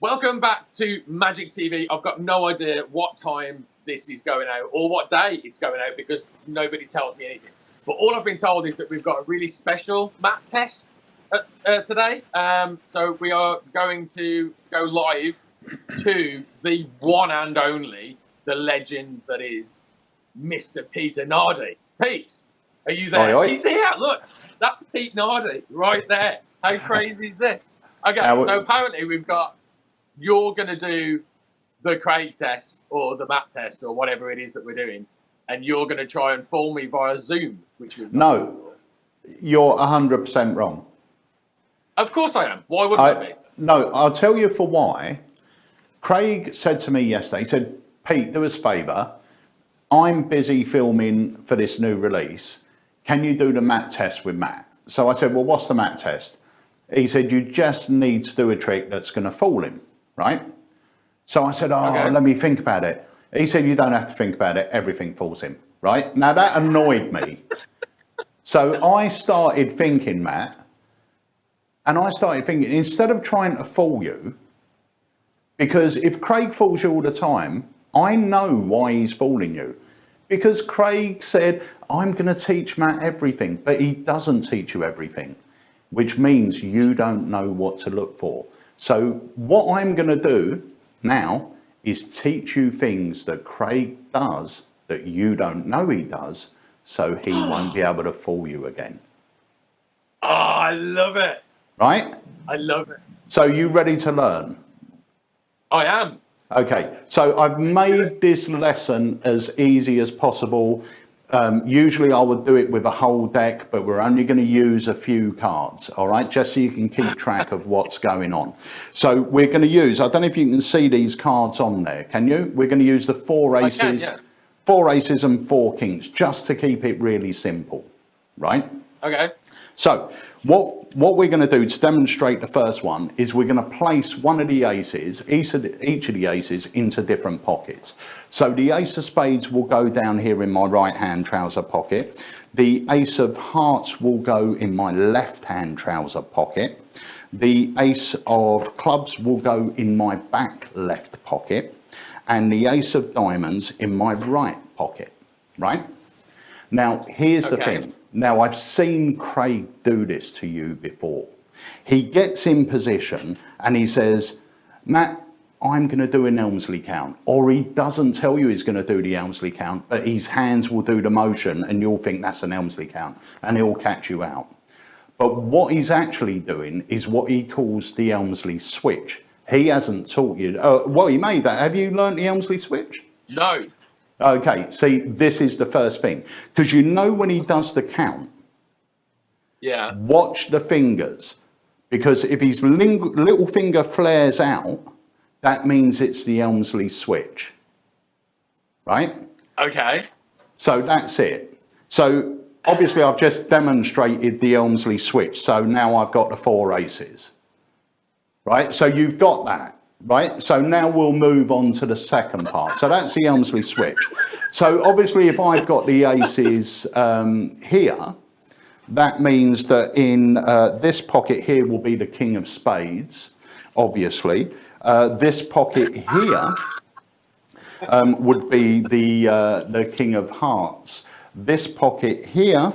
Welcome back to Magic TV. I've got no idea what time this is going out or what day it's going out because nobody tells me anything. But all I've been told is that we've got a really special mat test today. So we are going to go live to the one and only, the legend that is Mr. Peter Nardi. Pete, are you there? Oi, oi. He's here. Look, that's Pete Nardi right there. How crazy is this? Okay, so apparently we've got, you're going to do the Craig test or the mat test or whatever it is that we're doing, and you're going to try and fool me via Zoom, which we've No, you're 100% wrong. Of course I am. Why wouldn't I be? No, I'll tell you for why. Craig said to me yesterday, he said, Pete, do us a favour. I'm busy filming for this new release. Can you do the mat test with Matt? So I said, well, what's the mat test? He said, you just need to do a trick that's going to fool him, right? So I said, let me think about it. He said, you don't have to think about it. Everything fools him, right? Now, that annoyed me. So I started thinking, Matt, and I started thinking, instead of trying to fool you, because if Craig fools you all the time, I know why he's fooling you. Because Craig said, I'm going to teach Matt everything, but he doesn't teach you everything, which means you don't know what to look for. So what I'm going to do now is teach you things that Craig does that you don't know he does, so he won't be able to fool you again. Oh, I love it. Right? I love it. So you ready to learn? I am. Okay, so I've made this lesson as easy as possible. Usually I would do it with a whole deck, but we're only going to use a few cards, all right, just so you can keep track of what's going on. So we're going to use, I don't know if you can see these cards on there, can you? We're going to use the four aces, four aces and four kings, just to keep it really simple, right? Okay. So what we're going to do to demonstrate the first one is we're going to place one of the aces, each of the aces, into different pockets. So the ace of spades will go down here in my right hand trouser pocket. The ace of hearts will go in my left hand trouser pocket. The ace of clubs will go in my back left pocket. And the ace of diamonds in my right pocket, right? Now, here's the thing. Now, I've seen Craig do this to you before. He gets in position and he says, Matt, I'm going to do an Elmsley count. Or he doesn't tell you he's going to do the Elmsley count, but his hands will do the motion and you'll think that's an Elmsley count and he'll catch you out. But what he's actually doing is what he calls the Elmsley switch. He hasn't taught you. Well, he made that. Have you learned the Elmsley switch? No. Okay, see, this is the first thing. Because you know when he does the count, watch the fingers. Because if his little finger flares out, that means it's the Elmsley switch. Right? Okay. So that's it. So obviously I've just demonstrated the Elmsley switch. So now I've got the four aces. Right? So you've got that. Right, so now we'll move on to the second part. So that's the Elmsley switch. So obviously if I've got the aces here, that means that in this pocket here will be the king of spades, obviously. This pocket here would be the king of hearts. This pocket here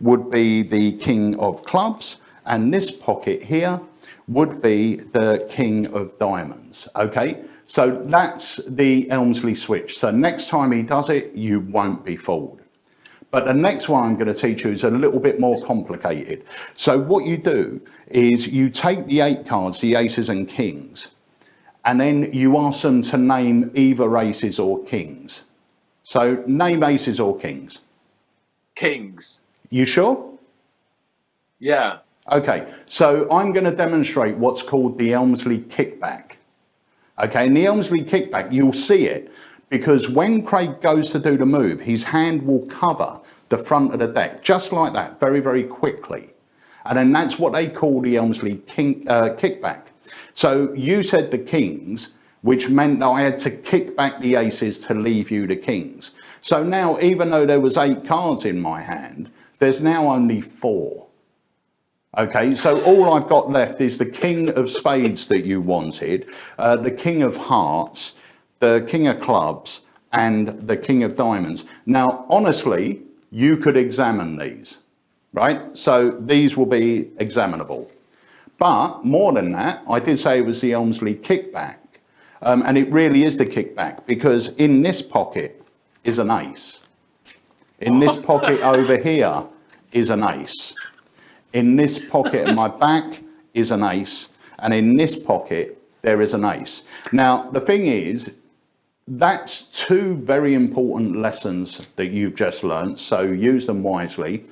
would be the king of clubs, and this pocket here would be the king of diamonds, okay? So that's the Elmsley switch. So next time he does it, you won't be fooled. But the next one I'm going to teach you is a little bit more complicated. So what you do is you take the 8 cards, the aces and kings, and then you ask them to name either aces or kings. So name aces or kings. Kings. You sure? Yeah. Okay, so I'm going to demonstrate what's called the Elmsley kickback. Okay, in the Elmsley kickback, you'll see it because when Craig goes to do the move, his hand will cover the front of the deck, just like that, very, very quickly. And then that's what they call the Elmsley kickback. So you said the kings, which meant that I had to kick back the aces to leave you the kings. So now, even though there was 8 cards in my hand, there's now only 4. Okay, so all I've got left is the King of Spades that you wanted, the King of Hearts, the King of Clubs, and the King of Diamonds. Now, honestly, you could examine these, right? So these will be examinable. But more than that, I did say it was the Elmsley kickback. And it really is the kickback, because in this pocket is an ace. In this pocket over here is an ace. In this pocket at my back is an ace. And in this pocket, there is an ace. Now, the thing is, that's two very important lessons that you've just learnt, so use them wisely.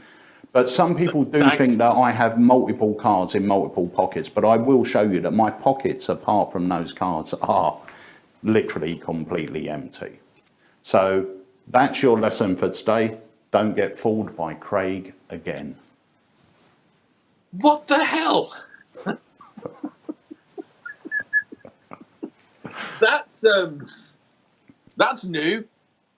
But some people do think that I have multiple cards in multiple pockets, but I will show you that my pockets, apart from those cards, are literally completely empty. So that's your lesson for today. Don't get fooled by Craig again. What the hell? That's new.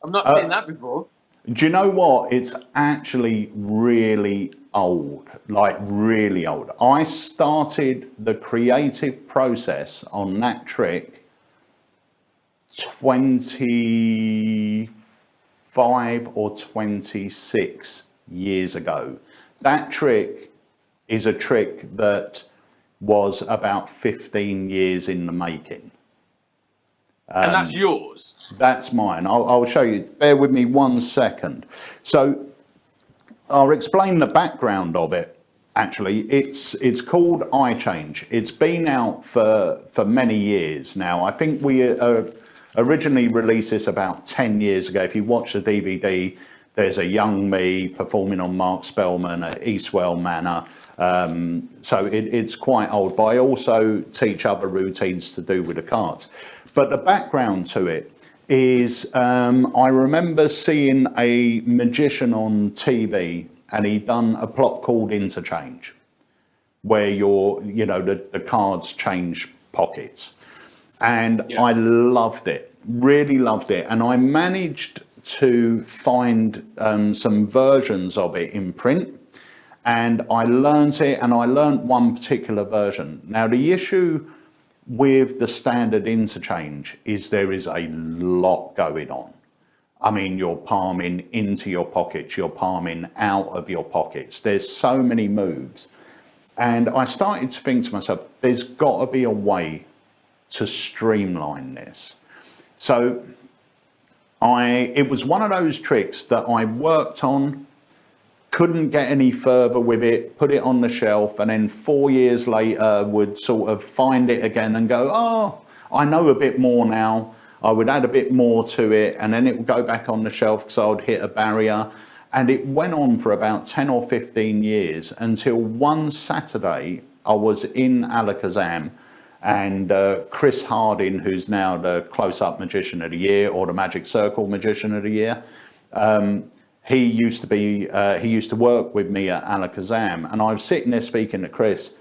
I've not seen that before. Do you know what? It's actually really old, like really old. I started the creative process on that trick 25 or 26 years ago. That trick is a trick that was about 15 years in the making. And that's yours? That's mine. I'll show you. Bear with me 1 second. So I'll explain the background of it. Actually, it's called iChange. It's been out for many years now. I think we originally released this about 10 years ago. If you watch the DVD, there's a young me performing on Mark Spellman at Eastwell Manor. So it's quite old, but I also teach other routines to do with the cards. But the background to it is I remember seeing a magician on TV, and he'd done a plot called Interchange, where the cards change pockets. And yeah. I loved it, really loved it. And I managed to find some versions of it in print, and I learned it, and I learned one particular version. Now, the issue with the standard Interchange is there is a lot going on. I mean, you're palming into your pockets, you're palming out of your pockets. There's so many moves. And I started to think to myself, there's got to be a way to streamline this. So it was one of those tricks that I worked on, couldn't get any further with it, put it on the shelf, and then 4 years later would sort of find it again and go, oh, I know a bit more now. I would add a bit more to it, and then it would go back on the shelf because I would hit a barrier. And it went on for about 10 or 15 years until one Saturday I was in Alakazam, and Chris Harding, who's now the Close-Up Magician of the Year or the Magic Circle Magician of the Year, he used to work with me at Alakazam, and I was sitting there speaking to Chris,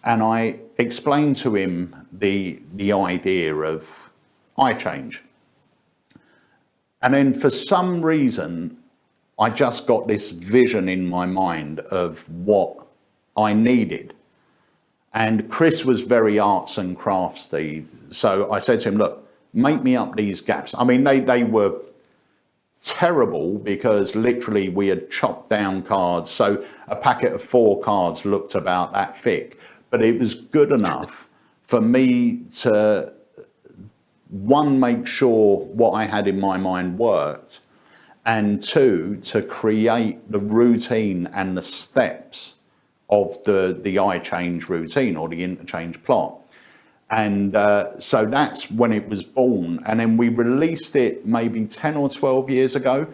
and I explained to him the idea of iChange. And then for some reason, I just got this vision in my mind of what I needed. And Chris was very arts and craftsy. So I said to him, look, make me up these gaps. I mean, they were terrible because literally we had chopped down cards. So a packet of 4 cards looked about that thick, but it was good enough for me to, one, make sure what I had in my mind worked, and 2, to create the routine and the steps of the iChange routine or the Interchange plot. And so that's when it was born. And then we released it maybe 10 or 12 years ago,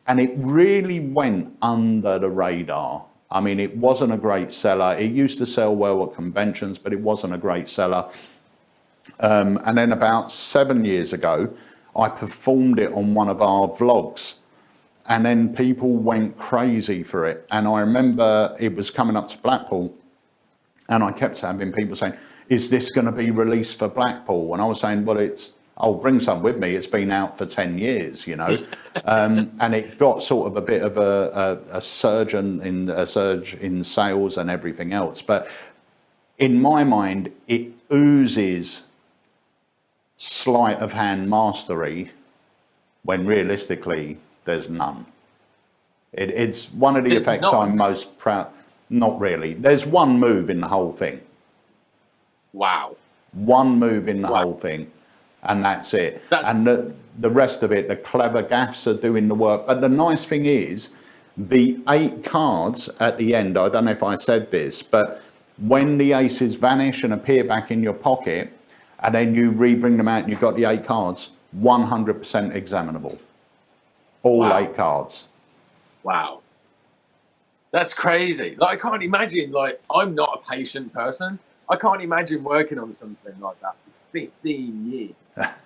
and it really went under the radar. I mean, it wasn't a great seller. It used to sell well at conventions, but it wasn't a great seller. And then about 7 years ago, I performed it on one of our vlogs, and then people went crazy for it. And I remember it was coming up to Blackpool, and I kept having people saying, is this going to be released for Blackpool? And I was saying, well, it's I'll bring some with me. It's been out for 10 years, you know. And it got sort of a bit of a surge in sales and everything else. But in my mind, it oozes sleight of hand mastery when realistically there's none. It's one of the effects I'm most proud. Not really. There's one move in the whole thing. Wow. One move in the whole thing, and that's it. And the rest of it, the clever gaffs are doing the work. But the nice thing is, the 8 cards at the end, I don't know if I said this, but when the aces vanish and appear back in your pocket, and then you re-bring them out and you've got the 8 cards, 100% examinable. All 8 cards. Wow. That's crazy. Like, I can't imagine, like, I'm not a patient person. I can't imagine working on something like that for 15 years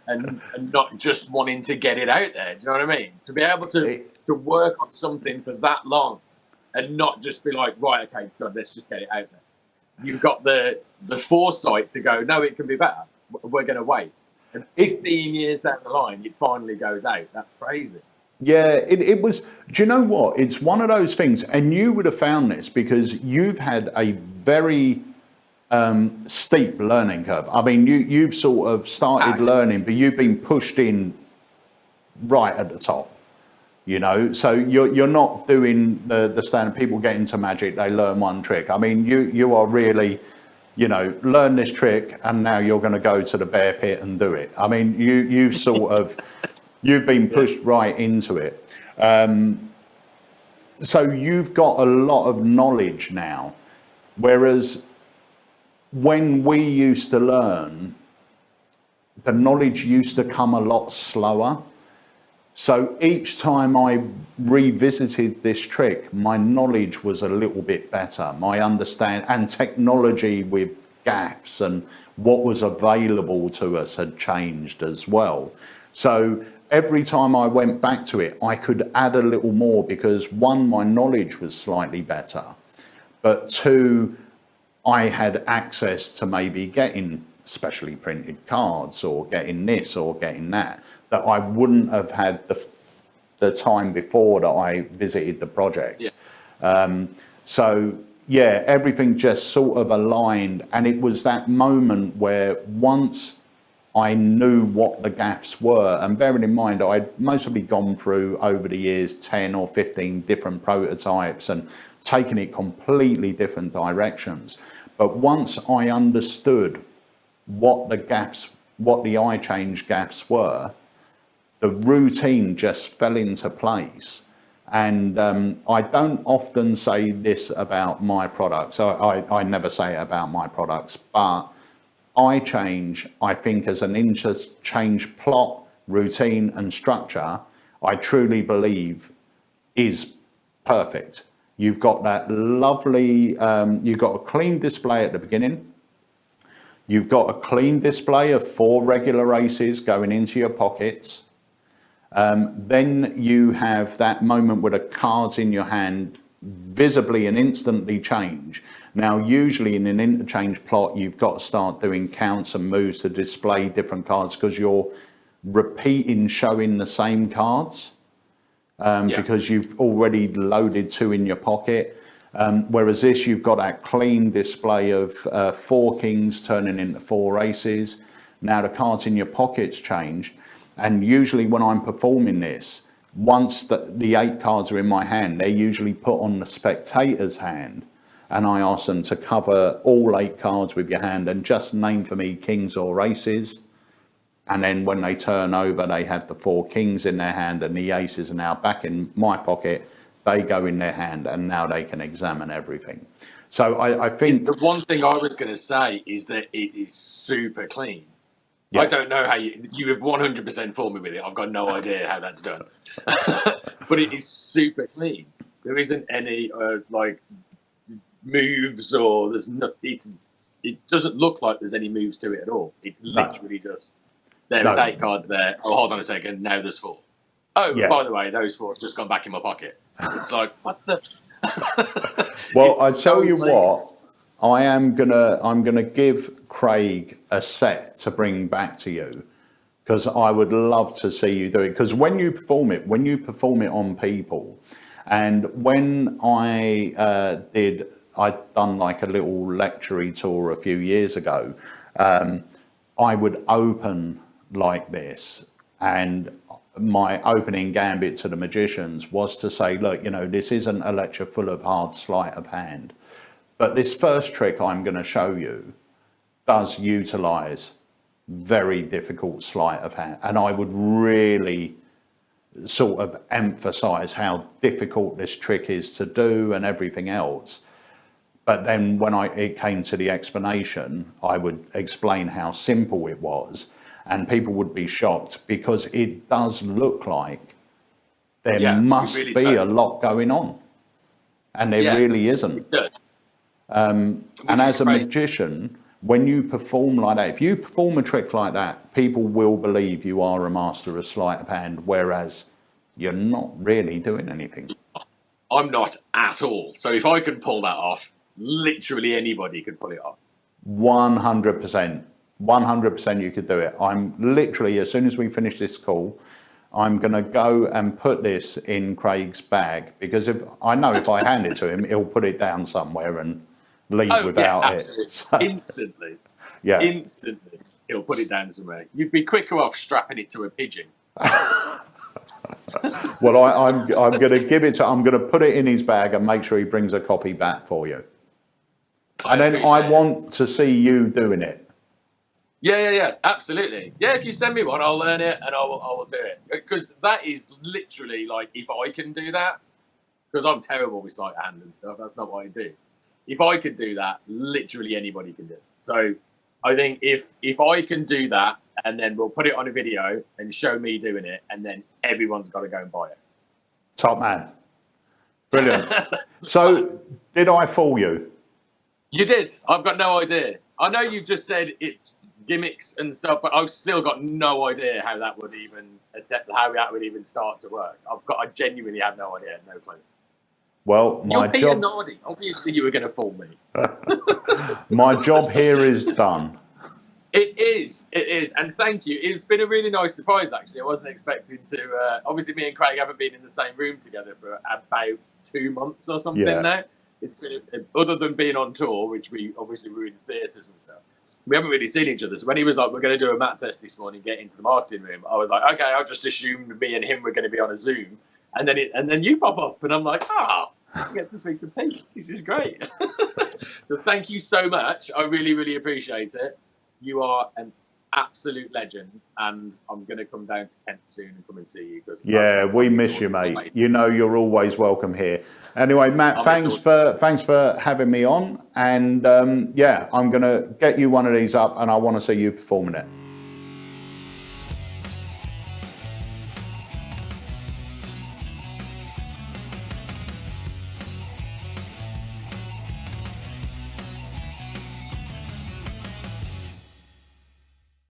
and not just wanting to get it out there. Do you know what I mean? To be able to work on something for that long and not just be like, right, okay, it's good, let's just get it out there. You've got the foresight to go, no, it can be better. We're going to wait. And 15 years down the line, it finally goes out. That's crazy. Yeah, it was, do you know what? It's one of those things, and you would have found this because you've had a very steep learning curve. I mean, you've sort of started learning, but you've been pushed in right at the top, you know? So you're not doing the standard people get into magic, they learn one trick. I mean, you are really, you know, learn this trick and now you're going to go to the bear pit and do it. I mean, you've sort of, you've been pushed right into it. So you've got a lot of knowledge now, whereas when we used to learn, the knowledge used to come a lot slower. So each time I revisited this trick, my knowledge was a little bit better. My understanding and technology with gaffs and what was available to us had changed as well. So every time I went back to it, I could add a little more because 1, my knowledge was slightly better, but 2, I had access to maybe getting specially printed cards or getting this or getting that I wouldn't have had the time before that I visited the project. Yeah. So yeah, everything just sort of aligned, and it was that moment where once I knew what the gaffs were, and bearing in mind I'd mostly gone through over the years 10 or 15 different prototypes and taken it completely different directions. But once I understood what the iChange gaffs were, the routine just fell into place. And I don't often say this about my products. I never say it about my products, but iChange, I think as an interchange plot, routine and structure, I truly believe is perfect. You've got that lovely, you've got a clean display at the beginning. You've got a clean display of 4 regular aces going into your pockets. Then you have that moment where the cards in your hand visibly and instantly change. Now, usually in an interchange plot, you've got to start doing counts and moves to display different cards because you're repeating showing the same cards. Because you've already loaded 2 in your pocket. Whereas this, you've got that clean display of 4 kings turning into 4 aces. Now the cards in your pockets change. And usually when I'm performing this, once the 8 cards are in my hand, they're usually put on the spectator's hand. And I ask them to cover all 8 cards with your hand and just name for me kings or aces. And then when they turn over, they have the 4 kings in their hand and the aces are now back in my pocket. They go in their hand and now they can examine everything. So I think... The one thing I was going to say is that it is super clean. Yeah. I don't know how you have 100% fooled me with it. I've got no idea how that's done. But it is super clean. There isn't any like moves or there's no, it doesn't look like there's any moves to it at all. It's literally just... There's 8 cards there. Oh, hold on a second. Now there's 4. Oh, by the way, those 4 have just gone back in my pocket. It's like, what the? Well, I tell you what, I'm gonna give Craig a set to bring back to you because I would love to see you do it. Because when you perform it on people, and when I'd done like a little lecture tour a few years ago, I would open like this, and my opening gambit to the magicians was to say, look, you know, this isn't a lecture full of hard sleight of hand, but this first trick I'm going to show you does utilize very difficult sleight of hand. And I would really sort of emphasize how difficult this trick is to do and everything else. But then when it came to the explanation, I would explain how simple it was, and people would be shocked because it does look like there must really be a lot going on, and there really isn't. It does. And as a magician, when you perform like that, if you perform a trick like that, people will believe you are a master of sleight of hand, whereas you're not really doing anything. I'm not at all. So if I can pull that off, literally anybody could pull it off. 100%. 100% you could do it. I'm literally, as soon as we finish this call, I'm going to go and put this in Craig's bag, because if I hand it to him, he'll put it down somewhere and leave without it. So, instantly. Yeah. Instantly. He'll put it down somewhere. You'd be quicker off strapping it to a pigeon. Well, I'm going to give it to, I'm going to put it in his bag and make sure he brings a copy back for you. And then I want to see you doing it. Yeah, absolutely. Yeah, if you send me one, I'll learn it and I will do it. Because that is literally like, if I can do that, because I'm terrible with sleight of hand and stuff, that's not what I do. If I could do that, literally anybody can do it. So I think if I can do that, and then we'll put it on a video and show me doing it, and then everyone's got to go and buy it. Top man. Brilliant. So did I fool you? You did. I've got no idea. I know you've just said it's gimmicks and stuff, but I've still got no idea how that would even start to work. I genuinely have no idea, no clue. Well, You're Peter Nardi. Obviously, you were going to fool me. My job here is done. It is, and thank you. It's been a really nice surprise, actually. I wasn't expecting to. Obviously, me and Craig haven't been in the same room together for about 2 months or something now. It's been, other than being on tour, which we were in theatres and stuff. We haven't really seen each other. So when he was like, "We're going to do a mat test this morning, get into the marketing room," I was like, "Okay." I just assumed me and him were going to be on a Zoom, and then you pop up, and I'm like, "Ah, I get to speak to Pete. This is great." So thank you so much. I really, really appreciate it. You are an absolute legend, and I'm going to come down to Kent soon and come and see you. Because we miss you, mate. You know you're always welcome here. Anyway, Matt, thanks for having me on, and I'm going to get you one of these up, and I want to see you performing it.